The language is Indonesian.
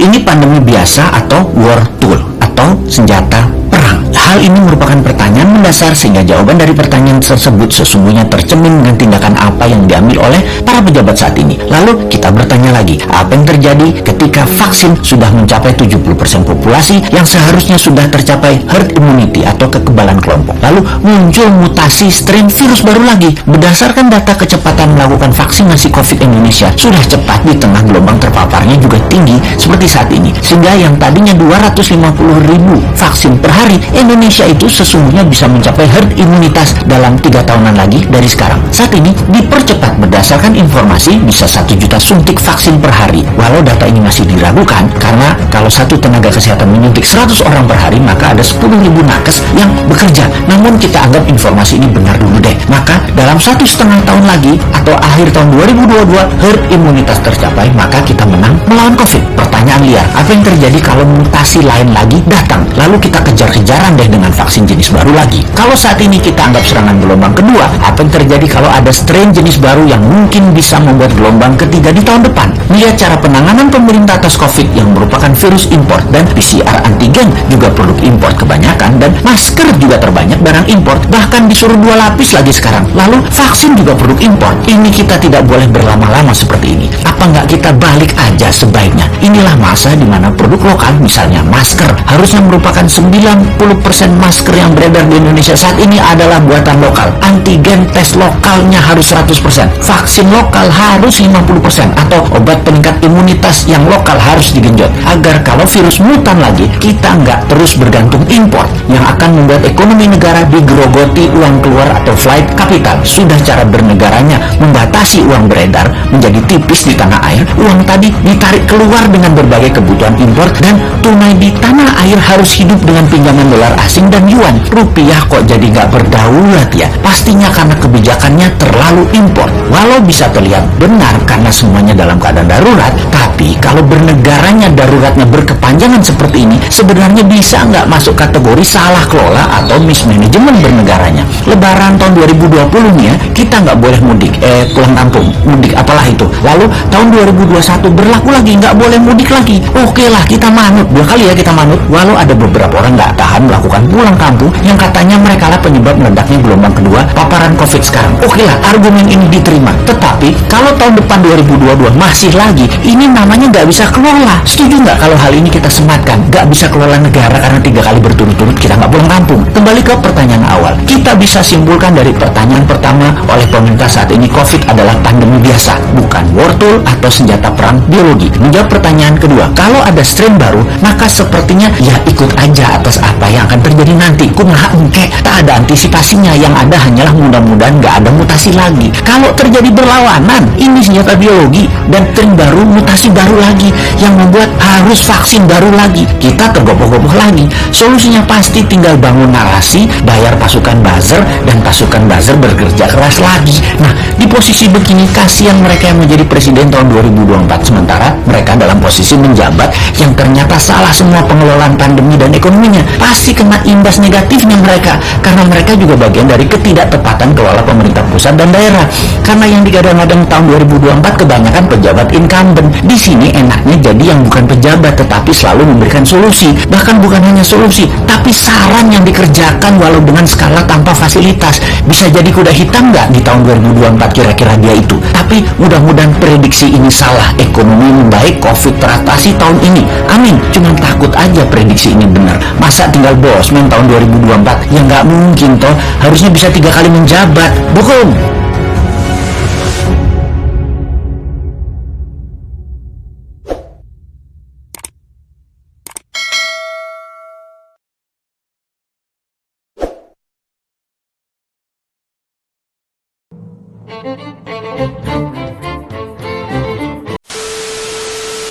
ini pandemi biasa atau war tool atau senjata perang? Hal ini merupakan pertanyaan mendasar sehingga jawaban dari pertanyaan tersebut sesungguhnya tercermin dengan tindakan apa yang diambil oleh para pejabat saat ini. Lalu kita bertanya lagi, apa yang terjadi ketika vaksin sudah mencapai 70% populasi yang seharusnya sudah tercapai herd immunity atau kekebalan kelompok? Lalu muncul mutasi strain virus baru lagi. Berdasarkan data kecepatan melakukan vaksinasi COVID Indonesia sudah cepat di tengah gelombang terpaparnya juga tinggi seperti saat ini. Sehingga yang tadinya 250.000 vaksin per hari, Indonesia itu sesungguhnya bisa mencapai herd imunitas dalam 3 tahunan lagi dari sekarang. Saat ini dipercepat berdasarkan informasi bisa 1 juta suntik vaksin per hari. Walau data ini masih diragukan karena kalau satu tenaga kesehatan menyuntik 100 orang per hari maka ada 10.000 nakes yang bekerja. Namun kita anggap informasi ini benar dulu deh. Maka dalam 1,5 tahun lagi atau akhir tahun 2022 herd imunitas tercapai maka kita menang melawan COVID. Pertanyaan liar, apa yang terjadi kalau mutasi lain lagi datang? Lalu kita kejar-kejaran deh dengan vaksin jenis baru lagi. Kalau saat ini kita anggap serangan gelombang kedua, apa yang terjadi kalau ada strain jenis baru yang mungkin bisa membuat gelombang ketiga di tahun depan? Melihat cara penanganan pemerintah atas COVID yang merupakan virus impor dan PCR antigen juga produk impor kebanyakan dan masker juga terbanyak barang impor, bahkan disuruh 2 lapis lagi sekarang. Lalu vaksin juga produk impor. Ini kita tidak boleh berlama-lama seperti ini. Apa nggak kita balik aja sebaiknya? Inilah masa di mana produk lokal, misalnya masker, harusnya merupakan 90% masker yang beredar di Indonesia saat ini adalah buatan lokal. Antigen tes lokalnya harus 100%. Vaksin lokal harus 50%. Atau obat peningkat imunitas yang lokal harus digenjot. Agar kalau virus mutan lagi, kita nggak terus bergantung impor yang akan membuat ekonomi negara digerogoti uang keluar atau flight capital. Sudah cara bernegaranya membatasi uang beredar menjadi tipis di tanah air, uang tadi ditarik keluar dengan berbagai kebutuhan impor dan tunai di tanah air harus hidup dengan pinjaman dolar asing dan yuan. Rupiah kok jadi nggak berdaulat ya? Pastinya karena kebijakannya terlalu impor. Walau bisa terlihat benar karena semuanya dalam keadaan darurat, tapi kalau bernegaranya daruratnya berkepanjangan seperti ini, sebenarnya bisa nggak masuk kategori salah kelola atau mismanagement bernegaranya. Lebaran tahun 2020 nih ya, kita nggak boleh mudik, pulang kampung, mudik apalah itu. Lalu tahun 2021 berlaku lagi, nggak boleh mudik lagi. Oke lah, kita manut, 2 kali ya kita manut. Walau ada beberapa orang nggak tahan melakukan pulang kampung yang katanya mereka lah penyebab meledaknya gelombang kedua paparan COVID sekarang. Oke lah, argumen ini diterima. Tetapi kalau tahun depan 2022 masih lagi, ini namanya nggak bisa kelola. Setuju nggak kalau hal ini kita sematkan? Nggak bisa kelola negara karena 3 kali berturut-turut kita nggak pulang kampung. Kembali ke pertanyaan awal, kita bisa simpulkan dari pertanyaan pertama oleh pemerintah saat ini, COVID adalah pandemi biasa, bukan war tool atau senjata perang biologi. Menjawab pertanyaan kedua, kalau ada strain baru, maka sepertinya ya ikut aja atas apa yang akan terjadi nanti. Kumaha engke, tak ada antisipasinya, yang ada hanyalah mudah-mudahan nggak ada mutasi lagi. Kalau terjadi berlawanan, ini senjata biologi dan strain baru, mutasi baru lagi yang membuat harus vaksin baru lagi. Kita tergopoh-gopoh lagi. Solusinya pasti tinggal bangun narasi, bayar pasukan buzzer, dan pasukan buzzer bekerja keras lagi. Nah, di posisi begini kasihan mereka yang menjadi presiden tahun 2024 sementara mereka dalam posisi menjabat yang ternyata salah semua pengelolaan pandemi dan ekonominya. Pasti kena imbas negatifnya mereka karena mereka juga bagian dari ketidaktepatan kelola pemerintah pusat dan daerah. Karena yang digadang-gadang tahun 2024 kebanyakan pejabat incumbent. Di sini enaknya jadi yang bukan pejabat tetapi selalu memberikan solusi. Bahkan bukan hanya solusi, tapi saran yang dikerjakan walau dengan skala tanpa fasilitas. Bisa jadi kuda hitam nggak di tahun 2024 kira-kira dia itu. Tapi mudah-mudahan prediksi ini salah. Ekonomi membaik, COVID teratasi tahun ini. Amin. Cuman takut aja prediksi ini benar. Masa tinggal bosman tahun 2024? Ya nggak mungkin toh. Harusnya bisa 3 kali menjabat. Dukung.